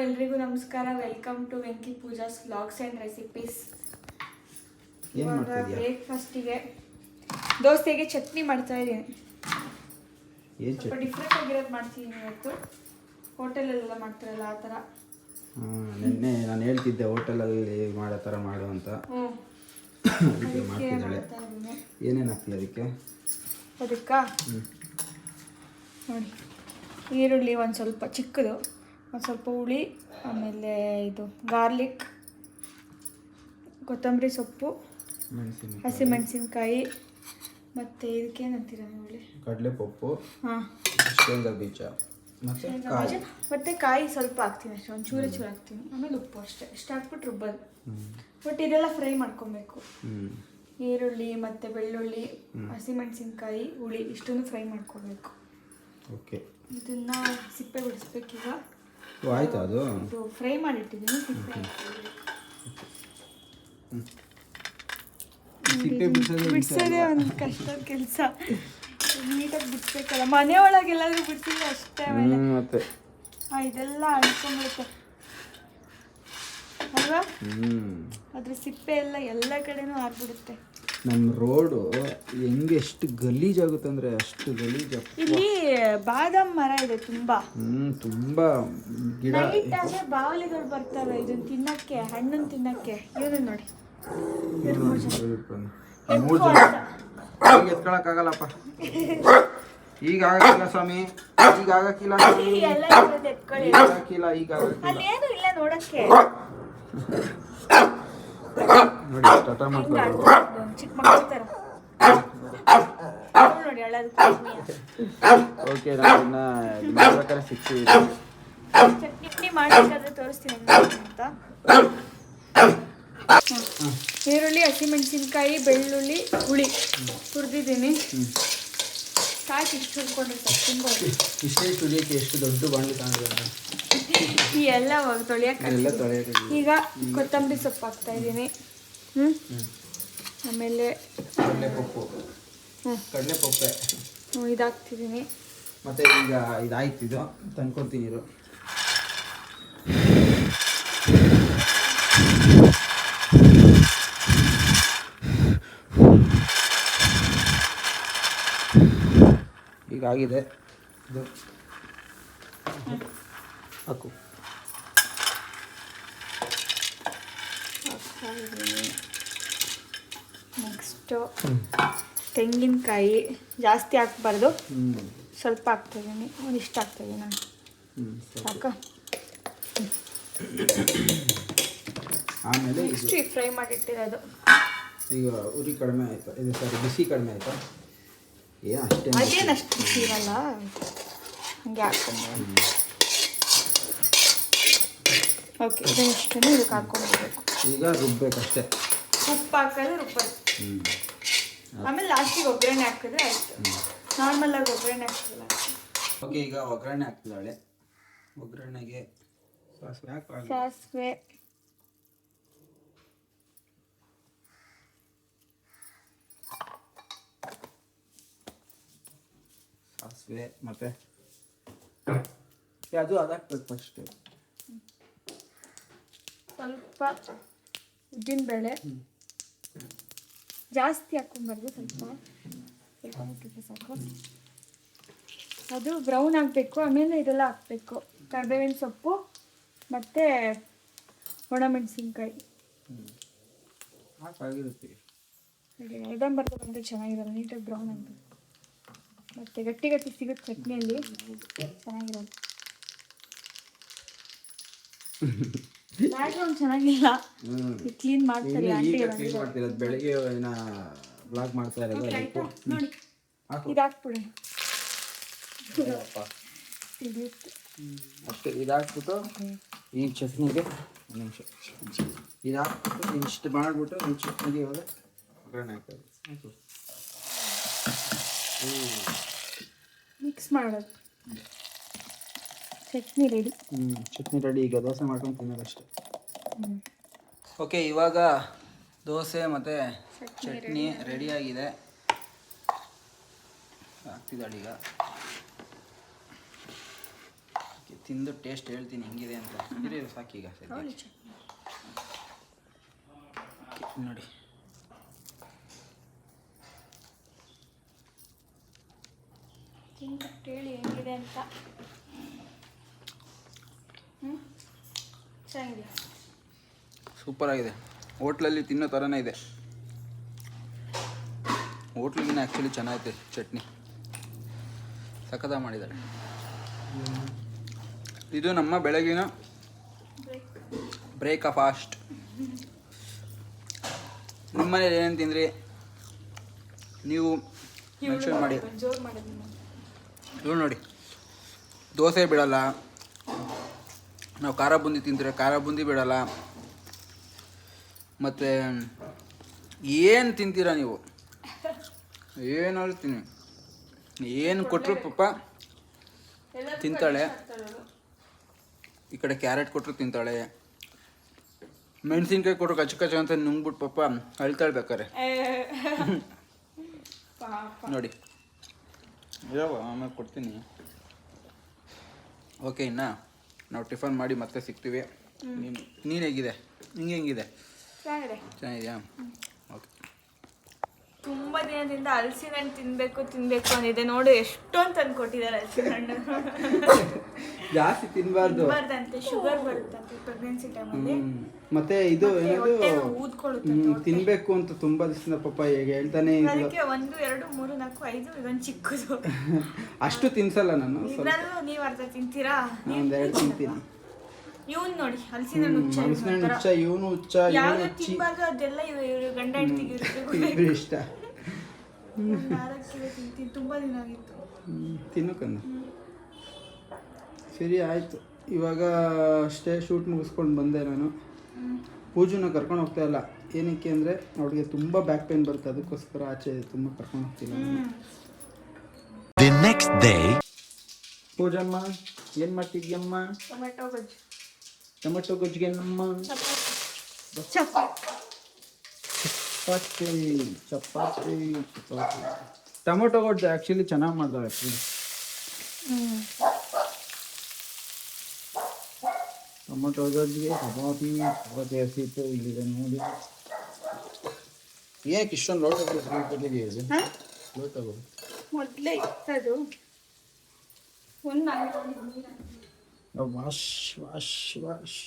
ಎಲ್ರಿಗೂ ನಮಸ್ಕಾರ. Welcome to Venki Pooja's vlogs and recipes. ಇವಾಗ ಬ್ರೇಕ್ಫಾಸ್ಟಿಗೆ ದೋಸೆಗೆ ಚಟ್ನಿ ಮಾಡ್ತಾ ಇದ್ದೀನಿ. ಸ್ವಲ್ಪ ಡಿಫ್ರೆಂಟ್ ಆಗಿರೋದು ಮಾಡ್ತೀನಿ ಇವತ್ತು. ಹೋಟೆಲಲ್ಲೆಲ್ಲ ಮಾಡ್ತಾರಲ್ಲ ಆ ಥರ. ನಿನ್ನೆ ನಾನು ಹೇಳ್ತಿದ್ದೆ ಹೋಟೆಲಲ್ಲಿ ಮಾಡೋ ಥರ ಮಾಡು ಅಂತ. ಅದಕ್ಕೆ ಮಾಡ್ತಿದ್ದಾಳೆ. ಏನೇನು ಹಾಕ್ತೀವಿ ಅದಕ್ಕೆ? ನೋಡಿ, ಈರುಳ್ಳಿ ಒಂದು ಸ್ವಲ್ಪ ಚಿಕ್ಕದು, ಒಂದು ಸ್ವಲ್ಪ ಹುಳಿ, ಆಮೇಲೆ ಇದು ಗಾರ್ಲಿಕ್, ಕೊತ್ತಂಬರಿ ಸೊಪ್ಪು, ಹಸಿಮೆಣಸಿನ್ಕಾಯಿ, ಮತ್ತು ಇದಕ್ಕೇನಂತೀರ ನೋಡಿ, ಕಡಲೆಪಪ್ಪು, ಶೇಂಗಾ ಬೀಜ ಮತ್ತು ಕಾಯಿ ಸ್ವಲ್ಪ ಹಾಕ್ತೀನಿ ಅಷ್ಟೇ, ಒಂದು ಚೂರು ಹಾಕ್ತೀನಿ. ಆಮೇಲೆ ಉಪ್ಪು ಅಷ್ಟೇ, ಇಷ್ಟು ಹಾಕ್ಬಿಟ್ಟು ರುಬ್ಬೋದು. ಬಟ್ ಇದೆಲ್ಲ ಫ್ರೈ ಮಾಡ್ಕೊಬೇಕು. ಈರುಳ್ಳಿ ಮತ್ತು ಬೆಳ್ಳುಳ್ಳಿ, ಹಸಿಮೆಣಸಿನ್ಕಾಯಿ, ಹುಳಿ ಇಷ್ಟನ್ನು ಫ್ರೈ ಮಾಡ್ಕೊಬೇಕು. ಓಕೆ, ಇದನ್ನ ಸಿಪ್ಪೆ ಬಿಡಿಸ್ಬೇಕೀಗ. ಆಯ್ತು, ಅದು ಫ್ರೈ ಮಾಡಿಟ್ಟಿದ್ದೀನಿ. ಸಿಪ್ಪೆ ಬಿಡಿಸೋದೇ ಒಂದು ಕಷ್ಟದ ಕೆಲಸ. ನೀಟಾಗಿ ಬಿಡಿಸ್ಬೇಕಲ್ಲ, ಮನೆ ಒಳಗೆಲ್ಲಾದ್ರೂ ಬಿಡಿಸಿದ್ರೆ ಅಷ್ಟೇ. ಮತ್ತೆ ಇದೆಲ್ಲ ಅನ್ಕೊಂಡ್ಬಿಡುತ್ತೆ ಅಲ್ವಾ? ಅದ್ರ ಸಿಪ್ಪೆ ಎಲ್ಲ ಕಡೆನೂ ಆಗ್ಬಿಡುತ್ತೆ. ನಮ್ಮ ರೋಡು ಹೆಂಗೆ ಎಷ್ಟು ಗಲೀಜಾಗುತ್ತೆ ಅಂದರೆ ಅಷ್ಟು ಗಲೀಜಾಗ. ಇಲ್ಲಿ ಬಾದಾಮ್ ಮರ ಇದೆ ತುಂಬಾ. ತುಂಬಾ ಗಿಡ. ನೈಟಾಗೆ ಬಾವಲಿಗಳು ಬರ್ತವೆ ಇದನ್ನ ತಿನ್ನಕ್ಕೆ, ಹಣ್ಣನ್ನು ತಿನ್ನಕ್ಕೆ. ಇವನು ನೋಡಿ, ಎತ್ಕೊಳಕ್ಕಾಗಲ್ಲಪ್ಪ. ಈಗ ಆಗಕ್ಕಿಲ್ಲ ಸ್ವಾಮಿ, ಈಗ ಆಗಕ್ಕಿಲ್ಲ, ಈಗ ಅಲ್ಲೇನು ಇಲ್ಲ ನೋಡಕ್ಕೆ. ನೋಡಿ ಸ್ಟಾರ್ಟ್ ಮಾಡ್ತಾರೆ ಚಿಕ್ಕ ಮಕ್ಕಳ ಥರ ನೋಡಿ ಅಳೋದು. ಓಕೆ, ನಾನು ಪ್ರಕಾರ ಸಿಕ್ತೀವಿ. ಚಟ್ನಿ ಮಾಡಬೇಕಾದ್ರೆ ತೋರಿಸ್ತೀನಿ ಅಂತ. ಈರುಳ್ಳಿ, ಹಸಿಮೆಣಸಿನ್ಕಾಯಿ, ಬೆಳ್ಳುಳ್ಳಿ, ಹುಳಿ ಹುರಿದಿದ್ದೀನಿ. ಸಾಕು, ಇಷ್ಟು ಹುರ್ಕೊಂಡ್ರೆ ಸಾಕು. ತುಂಬ ಇಷ್ಟೇ ತುಳಿಯೋಕ್ಕೆ ಎಷ್ಟು ದೊಡ್ಡ ಬಾಣಲಿ ತಗೊಂಡಿದ್ದಾರೆ. ಈ ಎಲ್ಲ ತೊಳೆಯಕ್ಕೆ. ಈಗ ಕೊತ್ತಂಬರಿ ಸೊಪ್ಪು ಹಾಕ್ತಾ ಇದ್ದೀನಿ. ಆಮೇಲೆ ಕಡಲೆಪಪ್ಪೆ ಇದಾಗ್ತಿದ್ದೀನಿ. ಮತ್ತೆ ಈಗ ಇದಾಯ್ತಿದ್ದು ತಂದ್ಕೊತೀನಿ. ಇದು ಈಗಾಗಿದೆ. ಇದು ಹಾಕು. ನೆಕ್ಸ್ಟು ತೆಂಗಿನಕಾಯಿ ಜಾಸ್ತಿ ಹಾಕ್ಬಾರ್ದು, ಸ್ವಲ್ಪ ಹಾಕ್ತಾಯಿದ್ದೀನಿ. ಒಂದಿಷ್ಟು ಹಾಕ್ತಾಯಿದ್ದೀನಿ ನಾನು. ಸಾಕ? ಆಮೇಲೆ ನೆಕ್ಸ್ಟ್ ಫ್ರೈ ಮಾಡಿಟ್ಟಿರೋದು. ಈಗ ಉರಿ ಕಡಿಮೆ ಆಯಿತು, ಇದು ಸಾರಿ ಬಿಸಿ ಕಡಿಮೆ ಆಯಿತು. ಅದೇನಷ್ಟು ಬಿಸಿ ಇರಲ್ಲ, ಹಂಗೆ ಹಾಕ್ಕೊಂಡು. ಓಕೆ, ಇದನ್ನಷ್ಟೇ ಇದಕ್ಕೆ ಹಾಕ್ಕೊಂಡ್ಬಿಡ್ಬೇಕು. ಈಗ ರುಬ್ಬೇಕಷ್ಟೇ. ಉಪ್ಪು ಹಾಕೋದು ರುಬ್ಬೋದು. ಆಮೇಲೆ ಲಾಸ್ಟಿಗೆ ಒಗ್ಗರಣೆ ಹಾಕಿದ್ರೆ ಆಯಿತು. ನಾರ್ಮಲಾಗಿ ಒಗ್ಗರಣೆ ಹಾಕ್ತಿಲ್ಲ. ಓಕೆ, ಈಗ ಒಗ್ಗರಣೆ ಹಾಕ್ತಿದ್ದಾಳೆ. ಒಗ್ಗರಣೆಗೆ ಸಾಸಿವೆ, ಮತ್ತೆ ಅದು ಅದಾಕ್ಬೇಕು ಫಸ್ಟ್. ಸ್ವಲ್ಪ ಉದ್ದಿನಬೇಳೆ ಜಾಸ್ತಿ ಹಾಕ್ಕೊಂಬಾರ್ದು, ಸ್ವಲ್ಪ ಹಾಕಿದ್ರೆ ಸಾಕು. ಅದು ಬ್ರೌನ್ ಆಗಬೇಕು. ಆಮೇಲೆ ಇದೆಲ್ಲ ಹಾಕಬೇಕು, ಕರಿಬೇವಿನ ಸೊಪ್ಪು ಮತ್ತು ಒಣಮೆಣಸಿನ್ಕಾಯಿ. ಅರ್ಧಂಬರ್ಧ ಬಂದರೆ ಚೆನ್ನಾಗಿರಲ್ಲ, ನೀಟಾಗಿ ಬ್ರೌನ್ ಆಗಬೇಕು. ಮತ್ತು ಗಟ್ಟಿ ಗಟ್ಟಿ ಸಿಗುತ್ತೆ ಚಟ್ನಿಯಲ್ಲಿ, ಚೆನ್ನಾಗಿರೋದು. ಬ್ಯಾಕ್ಗ್ರೌಂಡ್ ಚೆನ್ನಾಗಿಲ್ಲ, ಕ್ಲೀನ್ ಮಾಡ್ತಾರೆ ಆಂಟಿ. ಬೆಳಿಗ್ಗೆ ಬ್ಲಾಗ್ ಮಾಡ್ತಾ ಇರೋದು. ನೋಡಿ, ಇದು ಹಾಕ್ಬಿಡಿ ಅಷ್ಟೇ. ಇದಾಕ್ಬಿಟ್ಟು ಈ ಚಟ್ನಿಗೆ ಒಂದು ನಿಮಿಷ ಇದಾಕ್ಬಿಟ್ಟು ಇಷ್ಟು ಮಾಡಿಬಿಟ್ಟು ಈ ಚಟ್ನಿಗೆ ಇವಾಗ ಒಗ್ಗರಣೆ ಹಾಕೋದು. ಮಿಕ್ಸ್ ಮಾಡೋದು. ಚಟ್ನಿ ರೆಡಿ. ಚಟ್ನಿ ರೆಡಿ. ಈಗ ದೋಸೆ ಮಾಡ್ಕೊಂಡು ತಿನ್ನೋದಷ್ಟೇ. ಓಕೆ, ಇವಾಗ ದೋಸೆ ಮತ್ತು ಚಟ್ನಿ ರೆಡಿಯಾಗಿದೆ. ಆಗ್ತಿದ್ದಾಳೆ ಈಗ. ತಿಂದು ಟೇಸ್ಟ್ ಹೇಳ್ತೀನಿ ಹೆಂಗಿದೆ ಅಂತ. ಇರಿ ಸಾಕೀಗ ಸದ್ಯಕ್ಕೆ. ನೋಡಿ ಹೇಳಿ ಹೆಂಗಿದೆ ಅಂತ. ಚೆನ್ನಾಗಿದೆ, ಸೂಪರ್ ಆಗಿದೆ. ಹೋಟ್ಲಲ್ಲಿ ತಿನ್ನೋ ಥರನೇ ಇದೆ. ಹೋಟ್ಲಿಗಿನ ಆ್ಯಕ್ಚುಲಿ ಚೆನ್ನಾಗೈತೆ ಚಟ್ನಿ, ಸಖತ್ತಾಗಿ ಮಾಡಿದ್ದಾರೆ. ಇದು ನಮ್ಮ ಬೆಳಗಿನ ಬ್ರೇಕ್ಫಾಸ್ಟ್. ನಿಮ್ಮ ಮನೇಲಿ ಏನೇನು ತಿಂದ್ರಿ ನೀವು ಮೆನ್ಷನ್ ಮಾಡಿ. ಇವ್ರು ನೋಡಿ, ದೋಸೆ ಬಿಡಲ್ಲ, ನಾವು ಖಾರ ಬೂಂದಿ ತಿಂದರೆ ಖಾರ ಬೂಂದಿ ಬಿಡಲ್ಲ, ಮತ್ತು ಏನು ತಿಂತೀರಾ ನೀವು, ಏನಾದ್ರು ತಿನ್ನಿ, ಏನು ಕೊಟ್ಟರು ಪಾಪ ತಿಂತಾಳೆ. ಈ ಕಡೆ ಕ್ಯಾರೆಟ್ ಕೊಟ್ಟರು ತಿಂತಾಳೆ, ಮೆಣಸಿನ್ಕಾಯಿ ಕೊಟ್ಟರು ಕಚ್ಚ ಕಚ್ಚ ಅಂತ ನುಂಗ್ಬಿಟ್ಟು ಪಾಪ ಅಳ್ತಾಳೆ ಬೇಕಾರೆ. ನೋಡಿ ಆಮೇಲೆ ಕೊಡ್ತೀನಿ. ಓಕೆ, ಇನ್ನು ನಾವು ಟಿಫನ್ ಮಾಡಿ ಮತ್ತೆ ಸಿಗ್ತೀವಿ. ನೀನು ಹೇಗಿದೆ, ಹೆಂಗಿದೆ? ಚೆನ್ನಾಗಿದೆಯಾ? ಓಕೆ. ತುಂಬ ದಿನದಿಂದ ಹಲಸಿನ ಹಣ್ಣು ತಿನ್ಬೇಕು ಅಂದಿದೆ. ನೋಡು ಎಷ್ಟೊಂದು ತಂದು ಕೊಟ್ಟಿದ್ದಾರೆ ಹಲಸಿನ ಹಣ್ಣು. ಜಾಸ್ತಿ ತಿನ್ಬಾರ್ದಂತೆ, ಶುಗರ್ ಬರುತ್ತಂತೆ ಪ್ರೆಗ್ನೆನ್ಸಿ ಟೈಮಲ್ಲಿ. ಮತ್ತೆ ಇದು ಏನದು ಊದ್ಕೊಳ್ಳುತ್ತೆ, ತಿನ್ಬೇಕು ಅಂತ ತುಂಬಾ ದಿವಸದಿಂದ ಪಾಪ ಈಗ ಹೇಳ್ತಾನೆ. ಅದಕ್ಕೆ 1 2 3 4 5 ಇದೊಂದು ಚಿಕ್ಕದು. ಅಷ್ಟು ತಿನ್ಸಲ್ಲ ನಾನು. ಇದ್ರಲ್ಲೂ ನೀವು ಅರ್ಧ ತಿಂತೀರಾ? ಒಂದೆರಡು ತಿಂತೀನಿ. ಇವನ್ ನೋಡಿ ಹಲಸಿನ ಹಣ್ಣು ಹುಚ್ಚ, ಇವನು ಹುಚ್ಚ, ಯಾವ್ದು ತಿನ್ಬಾರ್ದು ಅದೆಲ್ಲ ಇವ್ರು ಗಂಡ ಹೆಂಡತಿಗೆ ಇಷ್ಟ. ತಿಂತೀನಿ, ತುಂಬಾ ದಿನ ಆಗಿತ್ತು. ತಿನ್ನಕಂದ. ಸರಿ ಆಯ್ತು, ಇವಾಗ ಅಷ್ಟೇ ಶೂಟ್ ಮುಗಿಸ್ಕೊಂಡು ಬಂದೆ ನಾನು. ಪೂಜೆನ ಕರ್ಕೊಂಡು ಹೋಗ್ತಾ ಇಲ್ಲ, ಏನಕ್ಕೆ ಅಂದರೆ ಅವ್ಳಿಗೆ ತುಂಬ ಬ್ಯಾಕ್ ಪೇನ್ ಬರುತ್ತೆ, ಅದಕ್ಕೋಸ್ಕರ ಆಚೆ ತುಂಬ ಕರ್ಕೊಂಡು ಹೋಗ್ತಿಲ್ಲ. The next day. ಪೂಜಮ್ಮ ಏನು ಮಾಡ್ತಿದ್ಯಮ್ಮ? ಟೊಮೆಟೊ ಗೊಜ್ಜು. ಟೊಮೆಟೊ ಗೊಜ್ಜಿಗೆ ನಮ್ಮ ಚಪಾತಿ. ಟೊಮೆಟೊ ಗೊಜ್ಜು ಆ್ಯಕ್ಚುಲಿ ಚೆನ್ನಾಗಿ ಮಾಡ್ತಾಳೆ ಆ್ಯಕ್ಚುಲಿ. ಟೊಮೆಟೊ ಗೊಜ್ಜಿಗೆ ಚಪಾತಿ ಹಸಿಟ್ಟು ಇಲ್ಲಿದೆ ನೋಡಿ. ಏಕೆ ಇಷ್ಟೊಂದು ಲೋಟ ಲೋಟಗಳು ಮೊದಲೇ ಇತ್ತದು ಒಂದು ವಾಶ್ ವಾಶ್ ವಾಶ್.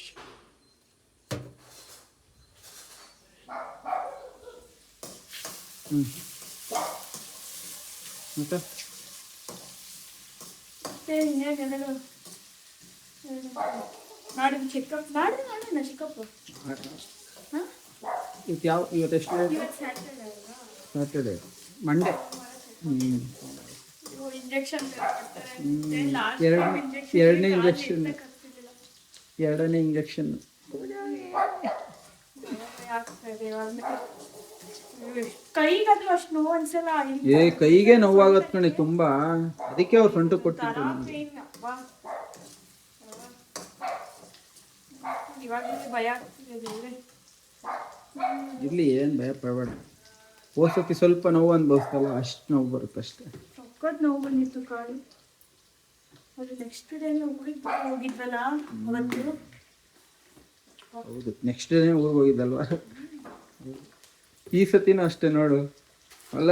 ಮತ್ತೆ ನಾಡಿದ್ದು ಚಿಕ್ಕಪ್ಪ, ನಾಡಿದ್ದು ಚಿಕ್ಕಪ್ಪ. ಇವತ್ತು ಎಷ್ಟು? Saturday, Monday. ಎರಡನೇ ಇಂಜೆಕ್ಷನ್. ಕೈಗಾದ್ರೂ ಅಷ್ಟು ನೋವು ಅನ್ಸಲ್ಲ. ಕೈಗೆ ನೋವಾಗತ್ ಕಣೆ ತುಂಬಾ, ಅದಕ್ಕೆ ಅವ್ರು ಸೊಂಟು ಕೊಟ್ಟಿದ್ರು. ಭಯ ಆಗ್ತಿದೆ. ಇರ್ಲಿ, ಏನು ಭಯ ಪಡಬೇಡ. ಹೋಸತಿ ಸ್ವಲ್ಪ ನೋವು ಅನ್ಭವಿಸ್ತಲ್ಲ, ಅಷ್ಟು ನೋವು ಬರುತ್ತೆ ಅಷ್ಟೇ. ಸಕ್ಕತ್ ನೋವು ಬಂದಿತ್ತು ಕಾಲು. ಅದು ನೆಕ್ಸ್ಟ್ ಡೇ ಊರಿಗೆ ಹೋಗಿದ್ವಲ್ಲ ಅವತ್ತು. ಹೌದು, ನೆಕ್ಸ್ಟ್ ಡೇ ಊರಿಗೆ ಹೋಗಿದ್ದಲ್ವ. ಈ ಸತಿನೂ ಅಷ್ಟೇ ನೋಡು ಅಲ್ಲ.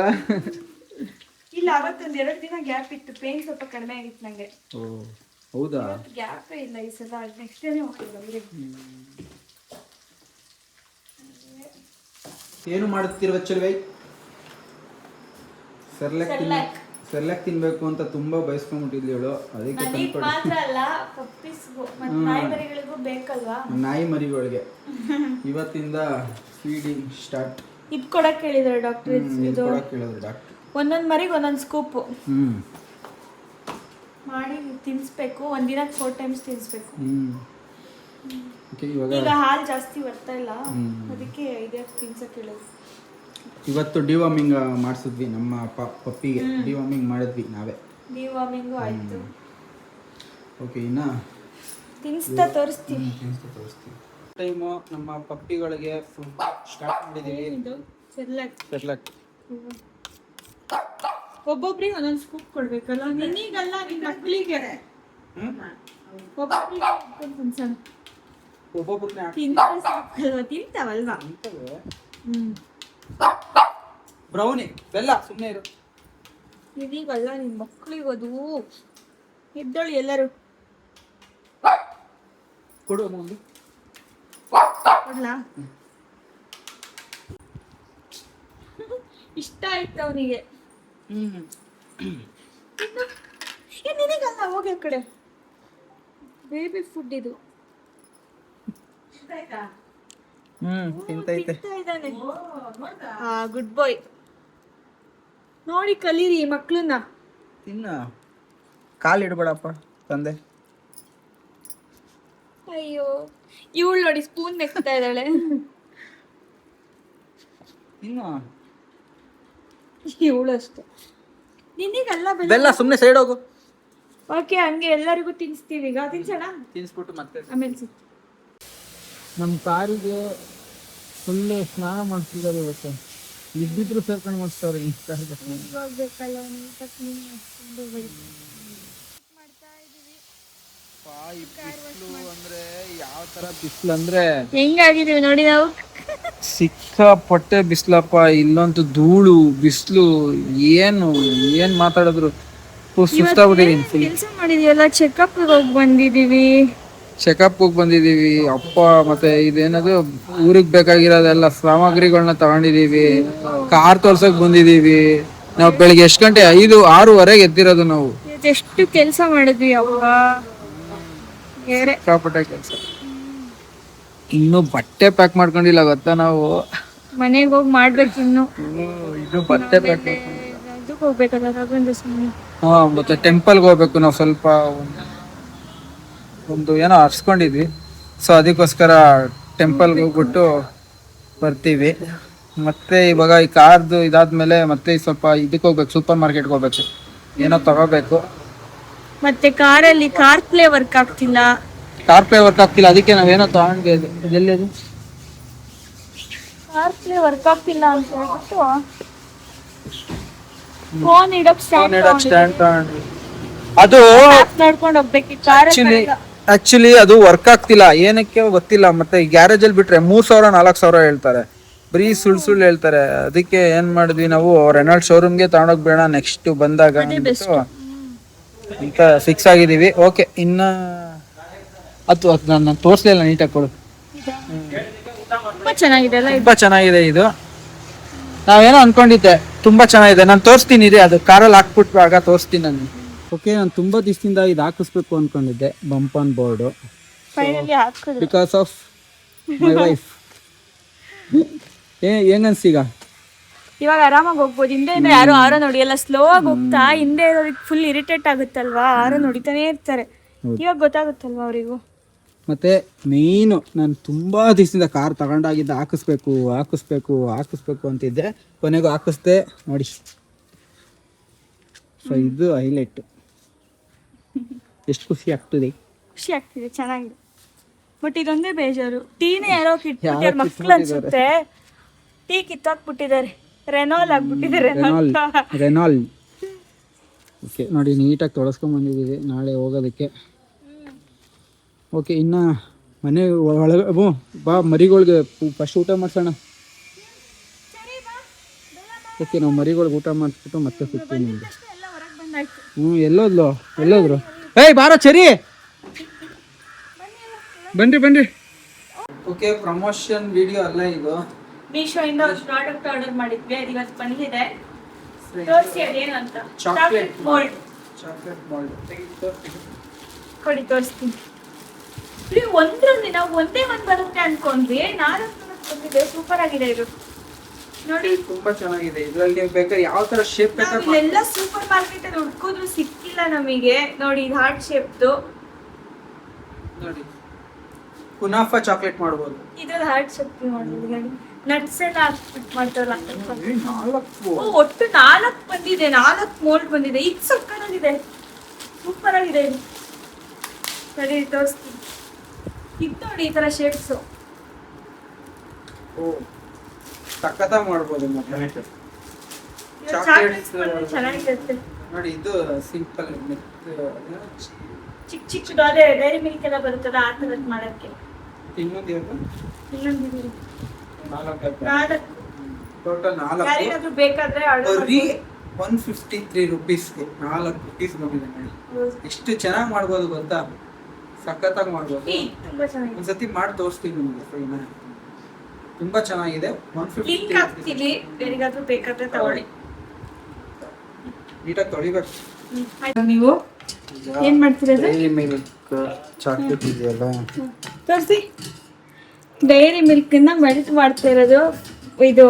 ಇಲ್ಲ, ಅವತ್ತೊಂದು 2 ದಿನ ಗ್ಯಾಪ್ ಇತ್ತು, ಪೇನ್ ಸ್ವಲ್ಪ ಕಡಿಮೆ ಆಗಿತ್ತು ನಂಗೆ. ಓ ಹೌದಾ? ಗ್ಯಾಪೇ ಇಲ್ಲ ಈ ಸಲ. ನೆಕ್ಸ್ಟ್ ಡೇನೇ ಹೋಗಿದ್ವಿ ಊರಿಗೆ. ಏನು ಮಾಡುತ್ತಿರುವ ಚೆಲುವೆ? ಸೆರ್ಲಾಕ್ ತಿನ್ಬೇಕು ಅಂತ ತುಂಬಾ ಬಯಸ್ಕೊಂಡ್ಬಿಟ್ಟಿದ್ಲಿ ಅವಳು, ಅದಕ್ಕೆ ಮಾತ್ರ ಅಲ್ಲ ಪಪ್ಪೀಸ್ಗೂ ಮತ್ತೆ ನಾಯಿ ಮರಿಗಳಿಗೂ ಬೇಕಲ್ವಾ. ನಾಯಿ ಮರಿಗಳಿಗೆ ಇವತ್ತಿಂದ ಫೀಡಿಂಗ್ ಸ್ಟಾರ್ಟ್. ಇದು ಕೊಡಕ್ಕೆ ಹೇಳಿದ್ರು ಡಾಕ್ಟರ್. ಇದು ಒಂದೊಂದು ಮರಿಗೆ ಒಂದೊಂದು ಸ್ಕೂಪ್ ಮಾಡಿ ತಿನ್ನಿಸ್ಬೇಕು. ಒಂದಿನಕ್ಕೆ 4 ಟೈಮ್ಸ್ ತಿನ್ನಿಸ್ಬೇಕು. ಈಗ ಹಾಲು ಜಾಸ್ತಿ ಬರ್ತಾ ಇಲ್ಲ, ಅದಕ್ಕೆ ಇದೇ ತಿನ್ಸಕ್ಕೆ ಹೇಳಿದ್ರು. ಇವತ್ತು ಡಿವಾರ್ಮಿಂಗ್ ಮಾಡಿಸಿದ್ವಿ ನಮ್ಮ ಪಪ್ಪಿಗೆ. ಡಿವಾರ್ಮಿಂಗ್ ಮಾಡಿದ್ವಿ ನಾವೇ. ಡಿವಾರ್ಮಿಂಗು ಆಯಿತು. ಓಕೆ, ಇನ್ನು ತಿನ್ನಿಸ್ತಾ ತೋರಿಸ್ತೀವಿ. ಟೈಮು ನಮ್ಮ ಪಪ್ಪಿಗಳಿಗೆ ಸ್ಟಾರ್ಟ್ ಮಾಡಿದ್ದೀವಿ. ಸೆರ್ಲಾಕ್ ಒಬ್ಬೊಬ್ರಿಗೆ ಒಂದೊಂದು ಸ್ಕೂಪ್ ಕೊಡ್ಬೇಕಲ್ಲ. ನಿನಗಲ್ಲ, ನಿನ್ನ ಮಕ್ಕಳಿಗೆ. ಒಬ್ಬೊಬ್ಬರನ್ನ ತಿಂತಾವಲ್ವಾ? ಬ್ರೌನಿ ಬೆಲ್ಲ ಸುಮ್ಮನೆ ಇರು. ಇದೀಗಲ್ಲ ನಿನ್ ಮಕ್ಳಿಗೋದು ಇದ್ದಳು ಎಲ್ಲರೂ ಕೊಡು ಒಂದು. ಕೊಡ್ಲಾ? ಇಷ್ಟ ಆಯ್ತು ಅವನಿಗೆ. ನಿನಗಲ್ಲ, ಹೋಗಿ ಆ ಕಡೆ. ಬೇಬಿ ಫುಡ್ ಇದು. ತಿಂತೈತೆ. ಗುಡ್ ಬಾಯ್. ನೋಡಿ ಕಲೀರಿ ಈ ಮಕ್ಳನ್ನ. ತಿನ್ನ, ಕಾಲಿಡ್ಬೇಡಪ್ಪ ತಂದೆ. ಅಯ್ಯೋ, ಇವಳು ನೋಡಿ ಸ್ಪೂನ್ ನೆಕ್ತಾ ಇದ್ದಾಳೆ. ಇವಳು ಅಷ್ಟೆ. ನಿನಗಲ್ಲ ಬೆಲ್ಲ, ಸುಮ್ಮನೆ ಸೈಡ್ ಹೋಗು. ಓಕೆ, ಹಂಗೆ ಎಲ್ಲರಿಗೂ ತಿನ್ಸ್ತೀವಿ. ಈಗ ತಿನ್ಸೋಣ, ತಿನ್ಸ್ಬಿಟ್ಟು ಮತ್ತೆ ಆಮೇಲೆ ಸಿಗ್ತೀವಿ. ನಮ್ಮ ಕಾರಿಗೆ ಫುಲ್ಲು ಸ್ನಾನ ಮಾಡಿಸಿದ್ದಾರೆ ಇವತ್ತು. ಇದ್ದಿದ್ರು ಸೇರ್ಕೊಂಡು ಮಾಡಿಸ್ತಾರೆ. ಹೋಗ್ಬೇಕಲ್ಲ ಅಂದ್ರೆ ಯಾವ ತರ ಬಿಸಿಲು ಅಂದ್ರೆ ಹೆಂಗಾಗಿದೀವಿ ನೋಡಿ ನಾವು. ಸಿಕ್ಕಾಪಟ್ಟೆ ಬಿಸಿಲಪ್ಪ. ಇಲ್ಲಂತೂ ಧೂಳು ಬಿಸಿಲು. ಏನ್ ಮಾತಾಡಿದ್ರು ಸುಸ್ತಾಗ್ಬಿಟ್ಟಿದೀನಿ. ಕೆಲಸ ಮಾಡಿದೀವಲ್ಲ, ಚೆಕಪ್ ಹೋಗಿ ಬಂದಿದೀವಿ. ಅಪ್ಪ. ಮತ್ತೆ ಇದೇನದು ಊರಿಗೆ ಬೇಕಾಗಿರೋದೆಲ್ಲ ಸಾಮಗ್ರಿಗಳನ್ನ ತಗೊಂಡಿದೀವಿ. ಕಾರ್ ತೋರ್ಸಕ್ ಬಂದಿದೀವಿ. ನಾವು ಬೆಳಿಗ್ಗೆ ಎಷ್ಟು ಗಂಟೆ? 5-6 ಎದ್ದಿರೋದು ನಾವು. ಎಷ್ಟು ಕೆಲಸ ಮಾಡಿದ್ವಿ ಅಪ್ಪ. ಸಿಕ್ಕಾಪಟ್ಟೆ ಕೆಲಸ. ಇನ್ನು ಬಟ್ಟೆ ಪ್ಯಾಕ್ ಮಾಡ್ಕೊಂಡಿಲ್ಲ ಗೊತ್ತಾ ನಾವು. ಮನೆಗೆ ಹೋಗಿ ಮಾಡ್ಬೇಕು ಇನ್ನು. ಇದು ಬಟ್ಟೆ ಪ್ಯಾಕ್ ಇದಕ್ಕೆ ಹೋಗ್ಬೇಕಲ್ಲ ರಾಘವೇಂದ್ರ ಸ್ವಾಮಿ. ಮತ್ತೆ ಟೆಂಪಲ್ಗೆ ಹೋಗ್ಬೇಕು ನಾವು. ಸ್ವಲ್ಪ ಒಂದು ಏನೋ ಹರ್ಸ್ಕೊಂಡಿದ್ವಿ. ಸೊ ಅದಕ್ಕೋಸ್ಕರ ಟೆಂಪಲ್ಗೆ ಹೋಗ್ಬಿಟ್ಟು ಬರ್ತೀವಿ. ಮತ್ತೆ ಇವಾಗ ಈ ಕಾರ್ದು ಇದಾದ್ಮೇಲೆ ಮತ್ತೆ ಸ್ವಲ್ಪ ಇದಕ್ಕೆ ಹೋಗ್ಬೇಕು, ಸೂಪರ್ ಮಾರ್ಕೆಟ್ಗೆ ಹೋಗ್ಬೇಕು, ಏನೋ ತಗೋಬೇಕು. ಮತ್ತೆ ಕಾರಲ್ಲಿ ಕಾರ್ ಪ್ಲೇ ವರ್ಕ್ ಆಗ್ತಿಲ್ಲ. ಅದಕ್ಕೆ ನಾವೇನೋ ತಗೊಂಡ್ವಿ. ಎಲ್ಲಿ ಅದು ಕಾರ್ ಪ್ಲೇ ವರ್ಕ್ ಆಗ್ತಿಲ್ಲ ಅಂತ ಹೇಳ್ಬಿಟ್ಟು ಫೋನ್ ಇಡಕ್ ಸ್ಟ್ಯಾಂಡ್ ತಗೊಂಡ್ವಿ. ಅದು ನಡ್ಕೊಂಡು ಹೋಗ್ಬೇಕು ಕಾರಲ್ಲಿ. ಆಕ್ಚುಲಿ ಅದು ವರ್ಕ್ ಆಗ್ತಿಲ್ಲ, ಏನಕ್ಕೆ ಗೊತ್ತಿಲ್ಲ. ಮತ್ತೆ ಗ್ಯಾರೇಜ್ ಅಲ್ಲಿ ಬಿಟ್ರೆ 3,000-4,000 ಹೇಳ್ತಾರೆ. ಬರೀ ಸುಳ್ಳು ಹೇಳ್ತಾರೆ. ಅದಕ್ಕೆ ಏನ್ ಮಾಡಿದ್ವಿ ನಾವು, ರೆನಾಲ್ಡ್ ಶೋರೂಮ್ಗೆ ತಗೊಂಡೋಗ್ಬೇಡ, ನೆಕ್ಸ್ಟ್ ಬಂದಾಗ ಅಂತ ಫಿಕ್ಸ್ ಆಗಿದೀವಿ. ಓಕೆ, ಇನ್ನ ಅದು ನಾನು ತೋರಿಸ್ಲಿಲ್ಲ, ನೀಟಾಗಿ ಕೊಡು. ತುಂಬಾ ಚೆನ್ನಾಗಿದೆ ಇದು. ನಾವೇನೋ ಅನ್ಕೊಂಡಿದ್ದೆ, ತುಂಬಾ ಚೆನ್ನಾಗಿದೆ. ನಾನು ತೋರಿಸ್ತೀನಿ ರೀ, ಅದು ಕಾರಲ್ಲಿ ಹಾಕ್ಬಿಟ್ಟು ಆಗ ತೋರಿಸ್ತೀನಿ ನಾನು. ಓಕೆ, ನಾನು ತುಂಬಾ ದಿವಸದಿಂದ ಇದು ಹಾಕಿಸ್ಬೇಕು ಅನ್ಕೊಂಡಿದ್ದೆ, ಬಂಪನ್ board. Because of my wife. ಹೆಂಗನ್ಸೀಗ? ಇವಾಗ ಆರಾಮಾಗಿ ಹೋಗ್ಬೋದು. ಹಿಂದೆ ಯಾರು ಆರೋ ನೋಡಿಯಲ್ಲ, ಸ್ಲೋ ಆಗಿ ಹೋಗ್ತಾ ಹಿಂದೆ ಇರೋರಿಗೆ ಫುಲ್ ಇರಿಟೇಟ್ ಆಗುತ್ತಲ್ವಾ, ಆರೋ ನೋಡಿತಾನೆ ಇರ್ತಾರೆ. ಇವಾಗ ಗೊತ್ತಾಗುತ್ತಲ್ವಾ ಅವರಿಗೂ. ಮತ್ತೆ ಮೇಯ್ನು, ನಾನು ತುಂಬಾ ದಿವಸದಿಂದ ಕಾರ್ ತಗೊಂಡಾಗಿದ್ದ ಹಾಕಿಸ್ಬೇಕು ಅಂತಿದ್ದೆ. ಕೊನೆಗೂ ಹಾಕಿಸ್ದೆ ನೋಡಿ. ಸೊ ಇದು ಹೈಲೈಟ್. ಎಷ್ಟು ಖುಷಿ ಆಗ್ತಿದೆ, ಚೆನ್ನಾಗಿದೆ. ಬಟ್ ಇದೊಂದೇ ಬೇಜಾರು, ಟೀನೇ ಯಾರೋ ಕಿಟ್ಬಿಟ್ಟಿದ್ದಾರೆ ಮಕ್ಳು ಅನ್ಸುತ್ತೆ. ಟೀ ಕಿತ್ತಾಕ್ಬಿಟ್ಟಿದ್ದಾರೆ, ರೆನಾಲ್ ಆಗ್ಬಿಟ್ಟಿದ್ದಾರೆ. ರೆನಾಲ್. ಓಕೆ ನೋಡಿ, ನೀಟಾಗಿ ತೊಳಸ್ಕೊಂಡ್ ಬಂದಿದ್ದೀವಿ ನಾಳೆ ಹೋಗೋದಕ್ಕೆ. ಓಕೆ, ಇನ್ನು ಮನೆ ಒಳಗೆ ಬಾ, ಮರಿಗಳಿಗೆ ಫಸ್ಟ್ ಊಟ ಮಾಡ್ಸೋಣ. ಓಕೆ, ನಾವು ಮರಿಗಳಿಗೆ ಊಟ ಮಾಡಿಸ್ಬಿಟ್ಟು ಮತ್ತೆ ಸಿಗ್ತೀವಿ ನಿಮಗೆ. ಎಲ್ಲೋದ್ರು? ಏಯ್ ಬಾರೋ ಚರಿ, ಬನ್ರಿ. ಓಕೆ, ಪ್ರಮೋಷನ್ ವಿಡಿಯೋ ಅಲ್ಲ ಇದು. ಮೀಶೋ ಇಂದ ಪ್ರಾಡಕ್ಟ್ ಆರ್ಡರ್ ಮಾಡಿದ್ವಿ, ಅದು ಇವತ್ತು ಬಂದಿದೆ. ತೋರಿಸಿ ಅದೇನು ಅಂತ. ಚಾಕ್ಲೇಟ್ ಮೋಲ್ಡ್ ಕೊಡಿ, ತೋರಿಸ್ತೀನಿ. ಒಂದ್ರಲ್ಲಿ ನಾವು ಒಂದೇ ಒಂದು ಬರುತ್ತೆ ಅನ್ಕೊಂಡ್ವಿ, 4 ಬಂದಿದೆ. ಸೂಪರ್ ಆಗಿದೆ ಇದು ನೋಡಿ, ತುಂಬಾ ಚೆನ್ನಾಗಿದೆ. ಇದರಲ್ಲಿ ಬೇಕಾದ್ರೆ ಯಾವ ತರ ಶೇಪ್ ಬೇಕಾದ್ರೆ ಇಲ್ಲೆಲ್ಲ ಸೂಪರ್ ಮಾರ್ಕೆಟ್ ಅಲ್ಲಿ ಹುಡುಕಿದ್ರು ಸಿಕ್ಕಿಲ್ಲ ನಮಗೆ. ನೋಡಿ, ಇದು ಹಾರ್ಟ್ ಶೇಪ್ದು. ನೋಡಿ, ಕುನಾಫಾ ಚಾಕ್ಲೇಟ್ ಮಾಡ್ಬೋದು. ಇದ್ರಲ್ಲಿ ಹಾರ್ಟ್ ಶೇಪ್ ಮಾಡಿದ್ವಿ. ನಟ್ಸ್ ಎಲ್ಲ ಹಾಕ್ಬಿಟ್ಟು ಮಾಡ್ತಾರಲ್ಲ. ಒಟ್ಟು 4 ಬಂದಿದೆ, 4 ಮೋಲ್ಡ್ ಬಂದಿದೆ. ಇದು ಸಕ್ಕತ್ತಾಗಿದೆ, ಸೂಪರ್ ಆಗಿದೆ ಇದು. ಸರಿ, ತೋರಿಸ್ತೀನಿ. ಇದು ನೋಡಿ, ಈ ತರ ಶೇಪ್ಸು. ಸಕ್ಕತ್ತಾಗಿ ಮಾಡ್ಬೋದು. ಚೆನ್ನಾಗಿರುತ್ತೆ ನೋಡಿ, ಇದು ಸಿಂಪಲ್ ಚಿಕ್ಕ ಚಿಕ್ಕದು ಅದೇ ಡೈರಿ ಮಿಲ್ಕ್ ಎಲ್ಲ ಬರುತ್ತಲ್ಲ ಆ ಥರದ್ದು ಮಾಡೋಕ್ಕೆ. ಇನ್ನೊಂದು ನಾಲ್ಕು ಟೋಟಲ್ 4 ಯಾರಿಗಾದ್ರೂ ಬೇಕಾದ್ರೆ ಬರೀ 153 ರುಪೀಸ್ಗೆ 4 ಕುಕೀಸ್ ಬಂದಿದೆ ನೋಡಿ. ಎಷ್ಟು ಚೆನ್ನಾಗಿ ಮಾಡ್ಬೋದು ಗೊತ್ತಾ, ಸಖತ್ತಾಗಿ ಮಾಡ್ಬೋದು. ತುಂಬಾ ಚೆನ್ನಾಗಿದೆ. ಒಂದ್ಸತಿ ಮಾಡಿ ತೋರಿಸ್ತೀನಿ ನಿಮಗೆ ಫ್ರೀನಾ. ತುಂಬಾ ಚೆನ್ನಾಗಿದೆ. ಲಿಂಕ್ ಹಾಕ್ತೀವಿ, ಯಾರಿಗಾದ್ರೂ ಬೇಕಾದ್ರೆ ತಗೊಳ್ಳಿ. ನೀಟಾಗಿ ತೊಳಿಬೇಕು. ನೀವು ಏನ್ ಮಾಡ್ತಿರೋದು? ಡೈರಿ ಮಿಲ್ಕ್ ಚಾಕ್ಲೇಟ್ ಇದೆಯಲ್ಲ, ತೋರಿಸಿ. ಡೈರಿ ಮಿಲ್ಕನ್ನ ಮೆಲ್ಟ್ ಮಾಡ್ತಾ ಇರೋದು. ಇದು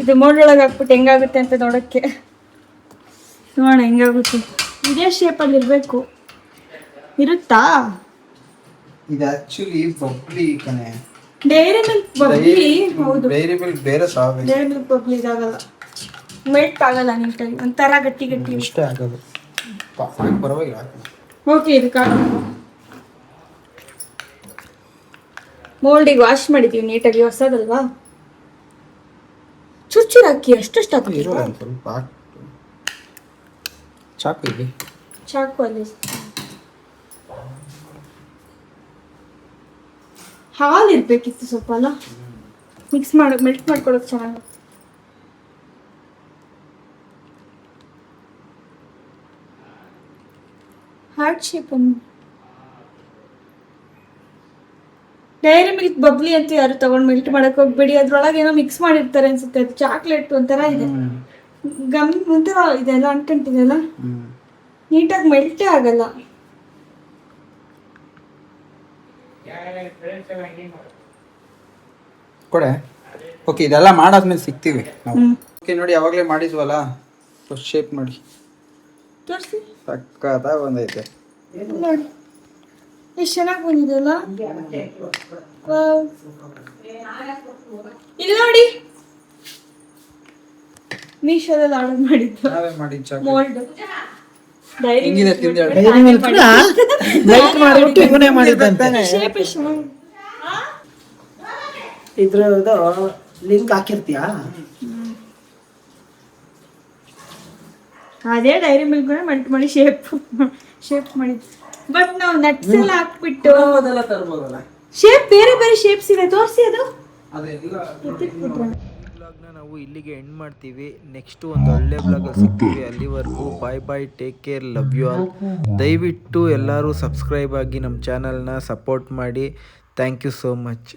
ಇದು ಮೋಲ್ಡ್ ಒಳಗೆ ಹಾಕ್ಬಿಟ್ಟು ಹೆಂಗಾಗುತ್ತೆ ಅಂತ ನೋಡೋಕ್ಕೆ. ನೋಡೋಣ ಹೆಂಗಾಗುತ್ತೆ. ಇದೇ ಶೇಪಲ್ಲಿ ಇರಬೇಕು. ಇರುತ್ತಾ? ಇದು ಆಕ್ಚುಲಿ ಬಬ್ಲಿ ಕಣೆ. Dairy milk bubbly. ಹೌದು, ಡೈರಿ ಮಿಲ್ಕ್ ಬೇರೆ ಸಾವೆ. ಡೈರಿ ಮಿಲ್ಕ್ ಬಬ್ಲಿ ಇದಾಗಲ್ಲ, ಮೆಲ್ಟ್ ಆಗಲ್ಲ ನೀಟಾಗಿ, ಒಂಥರ ಗಟ್ಟಿ ಗಟ್ಟಿ ಇಷ್ಟ ಆಗೋದು. ಪರವಾಗಿಲ್ಲ. ಓಕೆ, ಇದು ಮೋಲ್ಡಿಗೆ ವಾಶ್ ಮಾಡಿದ್ದೀವಿ ನೀಟಾಗಿ, ಹೊಸದಲ್ವಾ. ಚುಚ್ಚೂರು ಹಾಕಿ ಅಷ್ಟಷ್ಟು ಹಾಕಿ. ಸ್ವಲ್ಪ ಚಾಕು ಇಲ್ಲಿ, ಚಾಕು ಅಲ್ಲಿ. ಹಾಲು ಇರ್ಬೇಕಿತ್ತು ಸ್ವಲ್ಪ ಅಲ್ಲ, ಮಿಕ್ಸ್ ಮಾಡಿ ಮೆಲ್ಟ್ ಮಾಡ್ಕೊಳ್ಳೋದು ಚೆನ್ನಾಗಿ. Heart shape dairy milk bubbly ಅಂತ ಯಾರು ತಗೊಂಡು ಮೆಲ್ಟ್ ಮಾಡಕ್ ಹೋಗ್ಬೇಡಿ. ಅದ್ರೊಳಗೆ ಏನೋ ಮಿಕ್ಸ್ ಮಾಡಿರ್ತಾರೆ ಅನ್ಸುತ್ತೆ. ಅದು ಚಾಕ್ಲೇಟ್ ಒಂಥರ ಇದೆ, ಗಮ್ ಒಂಥರ ಇದೆಲ್ಲ ಅಂಟ್ಕೊಂಡಿದೆಲ್ಲ, ನೀಟಾಗಿ ಮೆಲ್ಟೇ ಆಗಲ್ಲ. ಕೊಡೆ. ಓಕೆ, ಇದೆಲ್ಲ ಮಾಡಾದ್ಮೇಲೆ ಸಿಗ್ತೀವಿ ನಾವು. ಓಕೆ ನೋಡಿ, ಯಾವಾಗಲೇ ಮಾಡಿದ್ವಲ್ಲ, ಫಸ್ಟ್ ಶೇಪ್ ಮಾಡಿ ತೋರಿಸಿ. ಸಕ್ಕತ್ತಾಗಿ ಬಂದೈತೆ ನೋಡಿ ಎಷ್ಟು ಚೆನ್ನಾಗಿ ಬಂದಿದೆಯಲ್ಲ. ಇಲ್ಲಿ ನೋಡಿ, ಮೀಶೋದಲ್ಲಿ ಆರ್ಡರ್ ಮಾಡಿದ್ದು ನಾವೇ ಮಾಡಿ ಚಾಕ್ಲೇಟ್. ಮೋಲ್ಡ್ ಡೈರಿ ಹೆಂಗಿದೆ ತಿಂದು ಹೇಳು. ಲೈಟ್ ಮಾಡಿಬಿಟ್ಟು ಇವನೇ ಮಾಡಿದ್ದಂತೆ. ಶೇಪ್ ಎಷ್ಟು ಇದ್ರದ್ದು ಲಿಂಕ್ ಹಾಕಿರ್ತೀಯಾ? ಅದೇ ಡೈರಿ ಮಿಲ್ಕ್ ಮೆಲ್ಟ್ ಮಾಡಿ ಶೇಪ್ ಮಾಡಿದ್ದು. ಬಟ್ ನಾವು ನಟ್ಸ್ ಎಲ್ಲ ಹಾಕ್ಬಿಟ್ಟು ಅದೆಲ್ಲ ತರ್ಬೋದಲ್ಲ. ಶೇಪ್ ಬೇರೆ ಬೇರೆ ಶೇಪ್ಸ್ ಇದೆ. ತೋರಿಸಿ ಅದು. ಅದೆಲ್ಲ ಬ್ಲಾಗ್ನ ನಾವು ಇಲ್ಲಿಗೆ ಎಂಡ್ ಮಾಡ್ತೀವಿ. ನೆಕ್ಸ್ಟ್ ಒಂದು ಒಳ್ಳೆ ಬ್ಲಾಗಲ್ಲಿ ಸಿಗ್ತೀವಿ. ಅಲ್ಲಿವರೆಗೂ bye bye, take care, love you all. ದಯವಿಟ್ಟು ಎಲ್ಲರೂ ಸಬ್ಸ್ಕ್ರೈಬ್ ಆಗಿ ನಮ್ಮ ಚಾನಲ್ನ ಸಪೋರ್ಟ್ ಮಾಡಿ. Thank you so much.